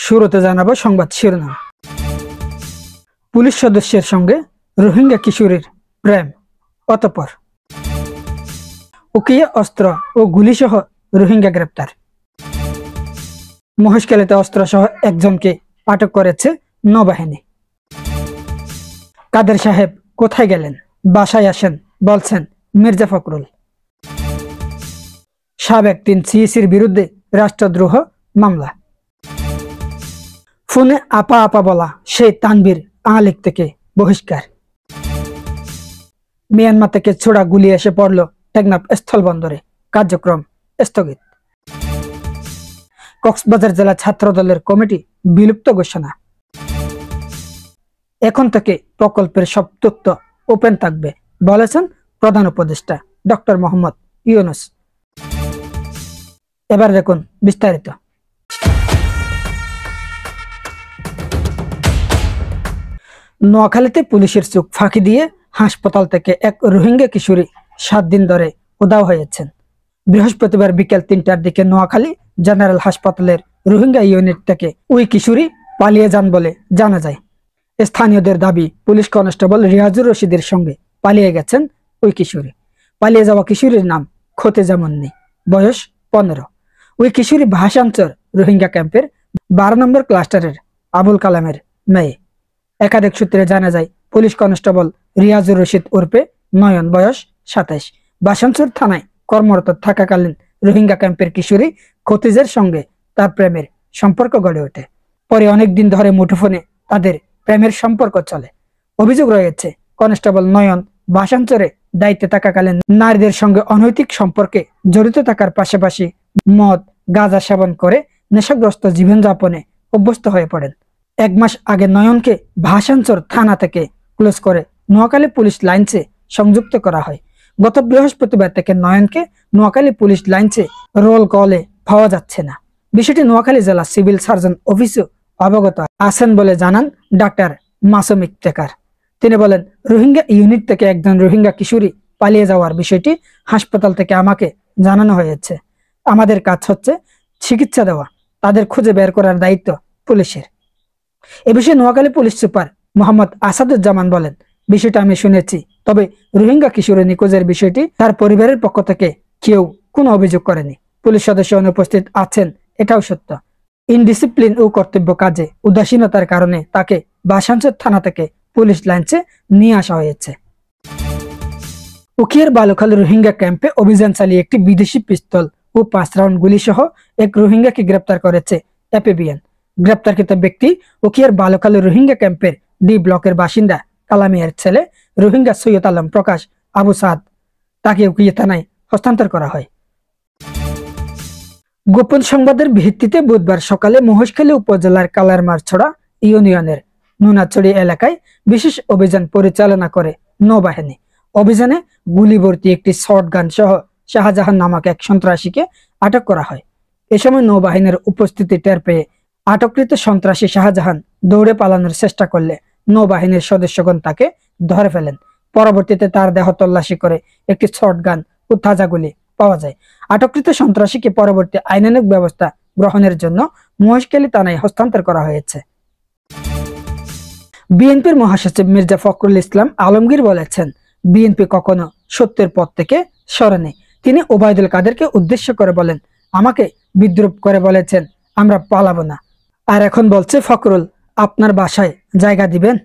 শুরুতে জানাবো সংবাদ শিরোনাম। পুলিশ সদস্যের সঙ্গে রোহিঙ্গা কিশোরীর প্রেম, অতঃপর উকিয়ে অস্ত্র ও গুলিসহ রোহিঙ্গা গ্রেপ্তার। মহেশখালীতে অস্ত্রসহ একজনকে আটক করেছে নৌবাহিনী। কাদের সাহেব কোথায় গেলেন, বাসায় আসেন বলছেন মির্জা ফখরুল। সাবেক 3 সিইসির বিরুদ্ধে রাষ্ট্রদ্রোহ মামলা। ফোনে আপা আপা বলা সেই তানভীর আলিক থেকে বহিষ্কার। মিয়ানমার থেকে ছোড়া গুলি এসে পড়ল টেকনাফ স্থলবন্দরে, কার্যক্রম স্থগিত। কক্সবাজার জেলা ছাত্রদলের কমিটি বিলুপ্ত ঘোষণা। এখন থেকে প্রকল্পের সব তথ্য ওপেন থাকবে বলেছেন প্রধান উপদেষ্টা ডক্টর মোহাম্মদ ইউনূস। এবার দেখুন বিস্তারিত। নোয়াখালীতে পুলিশের চোখ ফাঁকি দিয়ে হাসপাতাল থেকে এক রোহিঙ্গা কিশোরী 7 দিন ধরে উধাও হয়েছেন। বৃহস্পতিবার বিকেল 3টার দিকে নোয়াখালী জেনারেল হাসপাতালের রোহিঙ্গা ইউনিট থেকে ওই কিশোরী পালিয়ে যান বলে জানা যায়। স্থানীয়দের দাবি, পুলিশ কনস্টেবল রিয়াজুর রশিদের সঙ্গে পালিয়ে গেছেন ওই কিশোরী। পালিয়ে যাওয়া কিশোরীর নাম খতেজা মুন্নি, বয়স 15। ওই কিশোরী ভাষাঞ্চর রোহিঙ্গা ক্যাম্পের 12 নম্বর ক্লাস্টারের আবুল কালামের মেয়ে। একাধিক সূত্রে জানা যায়, পুলিশ কনস্টেবল রিয়াজুর রশিদ উর্ফে নয়ন, বয়স 27, ভাষাঞ্চর থানায় কর্মরত থাকাকালীন রোহিঙ্গা ক্যাম্পের কিশোরী খতিজার সঙ্গে তার প্রেমের সম্পর্ক গড়ে ওঠে। পরে অনেকদিন ধরে মুঠোফোনে তাদের প্রেমের সম্পর্ক চলে। অভিযোগ রয়েছে, কনস্টেবল নয়ন ভাষাঞ্চরে দায়িত্বে থাকাকালীন নারীদের সঙ্গে অনৈতিক সম্পর্কে জড়িত থাকার পাশাপাশি মদ গাঁজা সেবন করে নেশাগ্রস্ত জীবনযাপনে অভ্যস্ত হয়ে পড়েন। 1 মাস আগে নয়নকে ভাষাঞ্চর থানা থেকে ক্লোজ করে নোয়াখালী পুলিশ লাইনসে সংযুক্ত করা হয়। গত বৃহস্পতিবার থেকে নয়নকে নোয়াখালী পুলিশ লাইনসে রোল কলে পাওয়া যাচ্ছে না। বিষয়টি নোয়াখালী জেলা সিভিল সার্জন অফিসও অবগত আছেন বলে জানান ডাক্তার মাসুম ইফতেখার। তিনি বলেন, রোহিঙ্গা ইউনিট থেকে একজন রোহিঙ্গা কিশোরী পালিয়ে যাওয়ার বিষয়টি হাসপাতাল থেকে আমাকে জানানো হয়েছে। আমাদের কাজ হচ্ছে চিকিৎসা দেওয়া, তাদের খুঁজে বের করার দায়িত্ব পুলিশের। এ বিষয়ে নোয়াখালী পুলিশ সুপার মোহাম্মদ আসাদুজ্জামান বলেন, বিষয়টা আমি শুনেছি, তবে রোহিঙ্গা কিশোরী নিখোঁজের বিষয়টি তার পরিবারের পক্ষ থেকে কেউ কোনো অভিযোগ করেনি। পুলিশ সদস্য অনুপস্থিত আছেন এটাও সত্য। ইনডিসিপ্লিন ও কর্তব্য কাজে উদাসীনতার কারণে তাকে ভাষাঞ্চর থানা থেকে পুলিশ লাইনসে নিয়ে আসা হয়েছে। উখিয়ার বালুখালী রোহিঙ্গা ক্যাম্পে অভিযান চালিয়ে একটি বিদেশি পিস্তল ও 5 রাউন্ড গুলি সহ এক রোহিঙ্গাকে গ্রেপ্তার করেছে এপিবিএন। গ্রেপ্তারকৃত ব্যক্তি উখিয়ার বালুখালী রোহিঙ্গা ক্যাম্পের ডি ব্লকের বাসিন্দা কালামিয়ার ছেলে রোহিঙ্গা সৈয়দ আলম প্রকাশ আবু সাদ। তাকে উখিয়া থানায় হস্তান্তর করা হয়। গোপন সংবাদের ভিত্তিতে বুধবার সকালে মহেশখালী উপজেলার কালারমারছড়া ইউনিয়নের নুনাছড়ি এলাকায় বিশেষ অভিযান পরিচালনা করে নৌবাহিনী। অভিযানে গুলি ভর্তি একটি শর্টগান সহ শাহজাহান নামক এক সন্ত্রাসীকে আটক করা হয়। এ সময় নৌবাহিনীর উপস্থিতি টের পেয়ে আটককৃত সন্ত্রাসী শাহজাহান দৌড়ে পালানোর চেষ্টা করলে নৌবাহিনীর সদস্যগণ তাকে ধরে ফেলেন। পরবর্তীতে তার দেহ তল্লাশি করে একটি শর্টগান ও তাজা গুলি পাওয়া যায়। আটককৃত সন্ত্রাসীকে পরবর্তী আইনানুগ ব্যবস্থা গ্রহণের জন্য মহেশখালী থানায় হস্তান্তর করা হয়েছে। বিএনপির মহাসচিব মির্জা ফখরুল ইসলাম আলমগীর বলেছেন, বিএনপি কখনো সত্যের পথ থেকে সরেনি। তিনি ওবায়দুল কাদেরকে উদ্দেশ্য করে বলেন, আমাকে বিদ্রুপ করে বলেছেন আমরা পালাবো না, আর এখন বলছে ফখরুল আপনার বাসায় জায়গা দিবেন।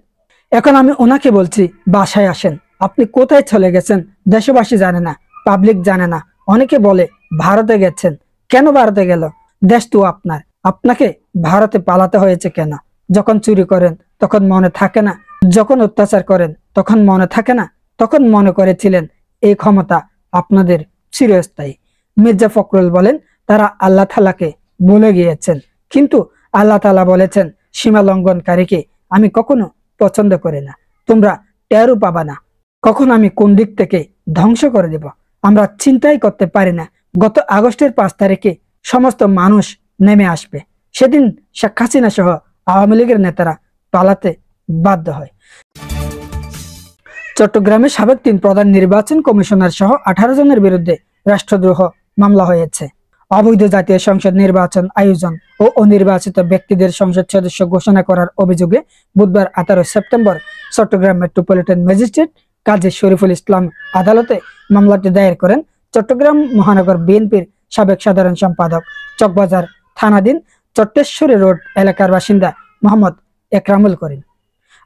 এখন আমি ওনাকে বলছি বাসায় আসেন। আপনি কোথায় চলে গেছেন দেশবাসী জানে না, পাবলিক জানে না। অনেকে বলে ভারতে গেছেন, কেন ভারতে গেল? দেশ তো আপনার, আপনাকে ভারতে পালাতে হয়েছে কেন? যখন চুরি করেন তখন মনে থাকে না, যখন অত্যাচার করেন তখন মনে থাকে না, তখন মনে করেছিলেন এই ক্ষমতা আপনাদের চিরস্থায়ী। মির্জা ফখরুল বলেন, তারা আল্লাহ তাআলাকে বলে গিয়েছেন, কিন্তু আল্লাহ তাআলা বলেছেন সীমা লঙ্ঘনকারীকে আমি কখনো পছন্দ করি না। তোমরা টেরও পাবা না কখন আমি কোন দিক থেকে ধ্বংস করে দেব। আমরা চিন্তাই করতে পারি না গত আগস্টের 5 তারিখে সমস্ত মানুষ নেমে আসবে। সেদিন শেখ হাসিনা সহ আওয়ামী লীগের নেতারা পালাতে বাধ্য হয়। চট্টগ্রামে সাবেক 3 প্রধান নির্বাচন কমিশনার সহ 18 জনের বিরুদ্ধে রাষ্ট্রদ্রোহ মামলা হয়েছে। অবৈধ জাতীয় সংসদ নির্বাচন আয়োজন ও অনির্বাচিত ব্যক্তিদের সংসদ সদস্য ঘোষণা করার অভিযোগে বুধবার 18 সেপ্টেম্বর চট্টগ্রাম মেট্রোপলিটন ম্যাজিস্ট্রেট কাজী শরীফুল ইসলাম আদালতে মামলাটি দায়ের করেন চট্টগ্রাম মহানগর বিএনপির সাবেক সাধারণ সম্পাদক, চকবাজার থানাধীন চট্টেশ্বরী রোড এলাকার বাসিন্দা মোহাম্মদ একরামুল করিম।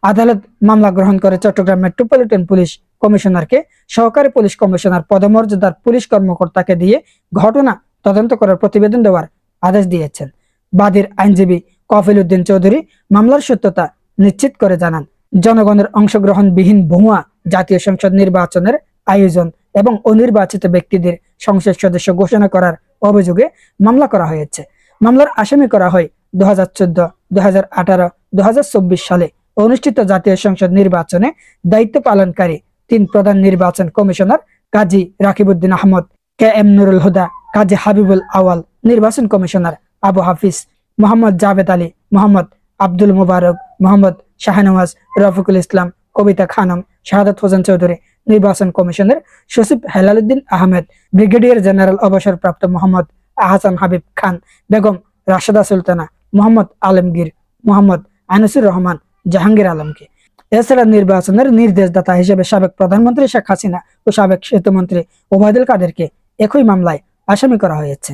আদালত মামলা গ্রহণ করে চট্টগ্রাম মেট্রোপলিটন পুলিশ কমিশনারকে সহকারী পুলিশ কমিশনার পদমর্যাদার পুলিশ কর্মকর্তাকে দিয়ে ঘটনা তদন্ত করার প্রতিবেদন দেওয়ার আদেশ দিয়েছেন। বাদীর আইনজীবী কফিল উদ্দিন চৌধুরী মামলার সত্যতা নিশ্চিত করে জানান, জনগণের অংশগ্রহণবিহীন ভুয়া জাতীয় সংসদ নির্বাচনের আয়োজন এবং অনির্বাচিত ব্যক্তিদের সংসদ সদস্য ঘোষণা করার অভিযোগে মামলা করা হয়েছে। মামলার আসামি করা হয় 2014, 2018, 2024 সালে অনুষ্ঠিত জাতীয় সংসদ নির্বাচনে দায়িত্ব পালনকারী 3 প্রধান নির্বাচন কমিশনার কাজী রাকিবউদ্দিন আহমদ, KM নুরুল হুদা, কাজী হাবিবুল আওয়াল, নির্বাচন কমিশনার আবু হাফিজ, মোহাম্মদ জাভেদ আলী, মোহাম্মদ আব্দুল মুবারক, মোহাম্মদ শাহনওয়াজ, রফিকুল ইসলাম, কবিতা খানম, শাহাদাত হোসেন চৌধুরী, নির্বাচন কমিশনের সচিব হেলালুদ্দিন আহমেদ, ব্রিগেডিয়ার জেনারেল অবসরপ্রাপ্ত মোহাম্মদ আহসান হাবিব খান, বেগম রাশেদা সুলতানা, মোহাম্মদ আলমগীর, মোহাম্মদ আনিসুর রহমান, জাহাঙ্গীর আলমকে। এছাড়া নির্বাচনের নির্দেশদাতা হিসেবে সাবেক প্রধানমন্ত্রী শেখ হাসিনা ও সাবেক সেতুমন্ত্রী ওবায়দুল কাদেরকে একই মামলায় আসামি করা হয়েছে।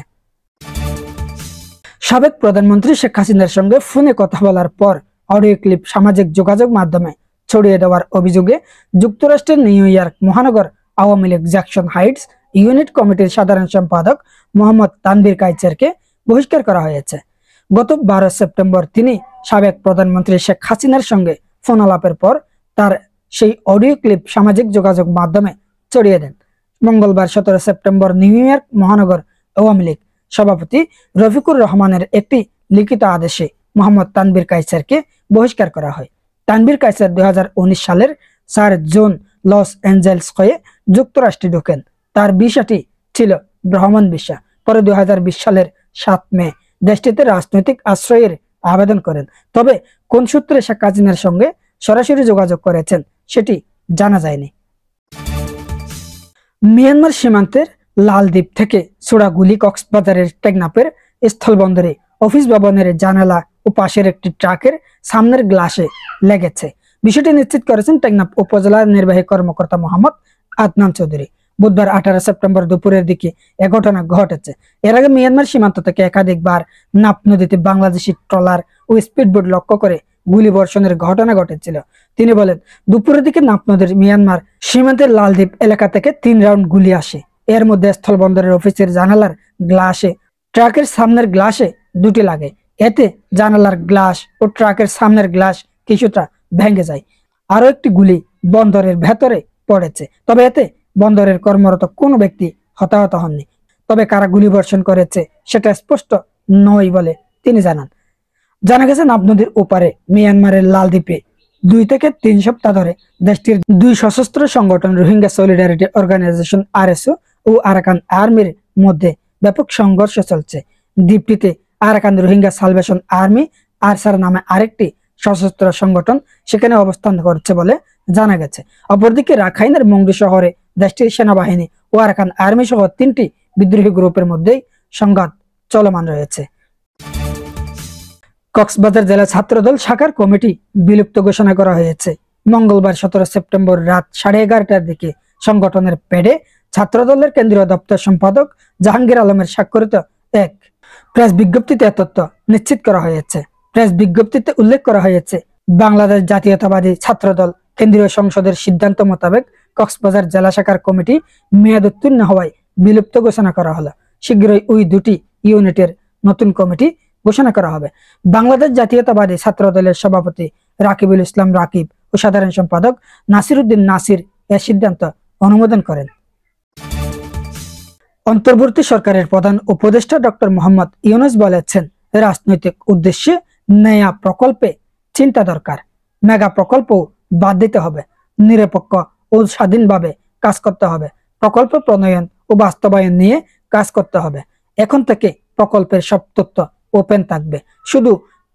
সাবেক প্রধানমন্ত্রী শেখ হাসিনার সঙ্গে ফোনে কথা বলার পর অডিও ক্লিপ সামাজিক যোগাযোগ মাধ্যমে ছড়িয়ে দেওয়ার অভিযোগে যুক্তরাষ্ট্রের নিউ ইয়র্ক মহানগর Awami League Jackson Heights unit কমিটির সাধারণ সম্পাদক মোহাম্মদ তানভীর কায়চারকে বহিষ্কার করা হয়েছে। গত 12 সেপ্টেম্বর তিনি সাবেক প্রধানমন্ত্রী শেখ হাসিনার সঙ্গে ফোন আলাপের পর তার সেই অডিও ক্লিপ সামাজিক যোগাযোগ মাধ্যমে ছড়িয়ে দেন। মঙ্গলবার 17 সেপ্টেম্বর নিউ ইয়র্ক মহানগর আওয়ামী লীগ সভাপতি রফিকুর রহমানের একটি লিখিত আদেশে মোহাম্মদ তানভীর কায়চারকে বহিষ্কার করা হয়। তানভীর কায়চার 2019 সালের 4 জুন লস অ্যাঞ্জেলস হয়ে যুক্তরাষ্ট্রে ঢোকেন। তার ভিসাটি ছিল ভ্রমণ ভিসা। পরে 2020 সালের 7 মে দেশটিতে রাজনৈতিক আশ্রয়ের আবেদন করেন। তবে কোন সূত্রে শেখ হাসিনার সঙ্গে সরাসরি যোগাযোগ করেছেন সেটি জানা যায়নি। মিয়ানমার সীমান্তের লালদ্বীপ থেকে ছোড়া গুলি কক্সবাজারের টেকনাফের স্থলবন্দরে অফিস ভবনের জানালা ও পাশের একটি ট্রাকের সামনের গ্লাসে লেগেছে। বিষয়টি নিশ্চিত করেছেন টেকনাফ উপজেলার নির্বাহী কর্মকর্তা মোহাম্মদ আদনান চৌধুরী। বুধবার 18 সেপ্টেম্বর দুপুরের দিকে এ ঘটনা ঘটেছে। এর আগে মিয়ানমার সীমান্ত থেকে একাধিকবার নাপ নদীতে বাংলাদেশি ট্রলার ও স্পিডবোট লক্ষ্য করে গুলি বর্ষণের ঘটনা ঘটেছিল। তিনি বলেন, দুপুরের দিকে নাপ নদীর মিয়ানমার সীমান্তের লালদ্বীপ এলাকা থেকে 3 রাউন্ড গুলি আসে। এর মধ্যে স্থলবন্দরের অফিসের জানালার গ্লাসে, ট্রাকের সামনের গ্লাসে 2টি লাগে। এতে জানালার গ্লাস ও ট্রাকের সামনের গ্লাস কিছুটা ভেঙে যায়। আরো একটি গুলি বন্দরের ভেতরে পড়েছে। তবে এতে বন্দরের কর্মরত কোনো ব্যক্তি হতাহত হননি। তবে কারা গুলি বর্ষণ করেছে সেটা স্পষ্ট নয় বলে তিনি জানান। জানা গেছে, নাব নদীর ওপারে মিয়ানমারের লালদ্বীপে 2 থেকে 3 সপ্তাহ ধরে দেশটির 2 সশস্ত্র সংগঠন রোহিঙ্গা সলিডারিটি অর্গানাইজেশন RSO ও আরাকান আর্মির মধ্যে ব্যাপক সংঘর্ষ চলছে। দ্বীপটিতে আরাকান রোহিঙ্গা সালভেশন আর্মি আরসার নামে আরেকটি সশস্ত্র সংগঠন সেখানে অবস্থান করছে বলে জানা গেছে। অপরদিকে রাখাইনের মংডু শহরে দেশটির সেনাবাহিনী ও আরাকান আর্মি সহ 3টি বিদ্রোহী গ্রুপের মধ্যেই সংঘাত চলমান রয়েছে। কক্সবাজার জেলা ছাত্রদল শাখার কমিটি বিলুপ্ত ঘোষণা করা হয়েছে। মঙ্গলবার 17 সেপ্টেম্বর রাত 11:30টার দিকে সংগঠনের পেডে ছাত্রদলের কেন্দ্রীয় দপ্তর সম্পাদক জাহাঙ্গীর আলমের স্বাক্ষরিত এক প্রেস বিজ্ঞপ্তিতে তথ্য নিশ্চিত করা হয়েছে। প্রেস বিজ্ঞপ্তিতে উল্লেখ করা হয়েছে, বাংলাদেশ জাতীয়তাবাদী ছাত্রদল কেন্দ্রীয় সংসদের সিদ্ধান্ত মোতাবেক কক্সবাজার জেলা শাখার কমিটি মেয়াদ উত্তীর্ণ হওয়ায় বিলুপ্ত ঘোষণা করা হলো। শীঘ্রই ওই 2টি ইউনিটের নতুন কমিটি ঘোষণা করা হবে। বাংলাদেশ জাতীয়তাবাদী ছাত্রদলের সভাপতি রাকিবুল ইসলাম রাকিব ও সাধারণ সম্পাদক নাসির উদ্দিন নাসির এর সিদ্ধান্ত অনুমোদন করেন। অন্তর্বর্তী সরকারের প্রধান উপদেষ্টা ডক্টর মোহাম্মদ ইউনূস বলেছেন, রাজনৈতিক উদ্দেশ্যে নয়া প্রকল্পে চিন্তা দরকার। মেগা প্রকল্প বাদ দিতে হবে। নিরপেক্ষ ও স্বাধীনভাবে কাজ করতে হবে। প্রকল্প প্রণয়ন ও বাস্তবায়ন নিয়ে কাজ করতে হবে। এখন থেকে প্রকল্পের সব তথ্য ওপেন থাকবে। শুধু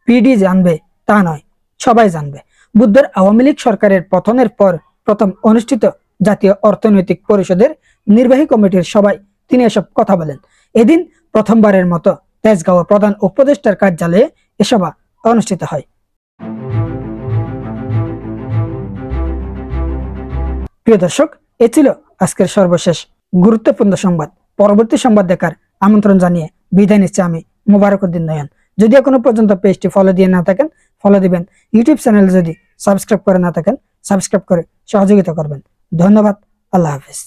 পিডি জানবে তা নয়, সবাই জানবে। বুধবার আওয়ামী লীগ সরকারের পতনের পর প্রথম অনুষ্ঠিত জাতীয় অর্থনৈতিক পরিষদের নির্বাহী কমিটির সভায় তিনি এসব কথা বলেন। এদিন প্রথমবারের মতো তেজগাঁও প্রধান উপদেষ্টার কার্যালয়ে এ সভা অনুষ্ঠিত হয়। প্রিয় দর্শক, এ ছিল আজকের সর্বশেষ গুরুত্বপূর্ণ সংবাদ। পরবর্তী সংবাদ দেখার আমন্ত্রণ জানিয়ে বিদায় নিচ্ছি আমি মোবারকুদ্দিন নয়ন। যদি এখনো পর্যন্ত পেজটি ফলো দিয়ে না থাকেন ফলো দিবেন, ইউটিউব চ্যানেল যদি সাবস্ক্রাইব করে না থাকেন সাবস্ক্রাইব করে সহযোগিতা করবেন। ধন্যবাদ। আল্লাহ হাফিজ।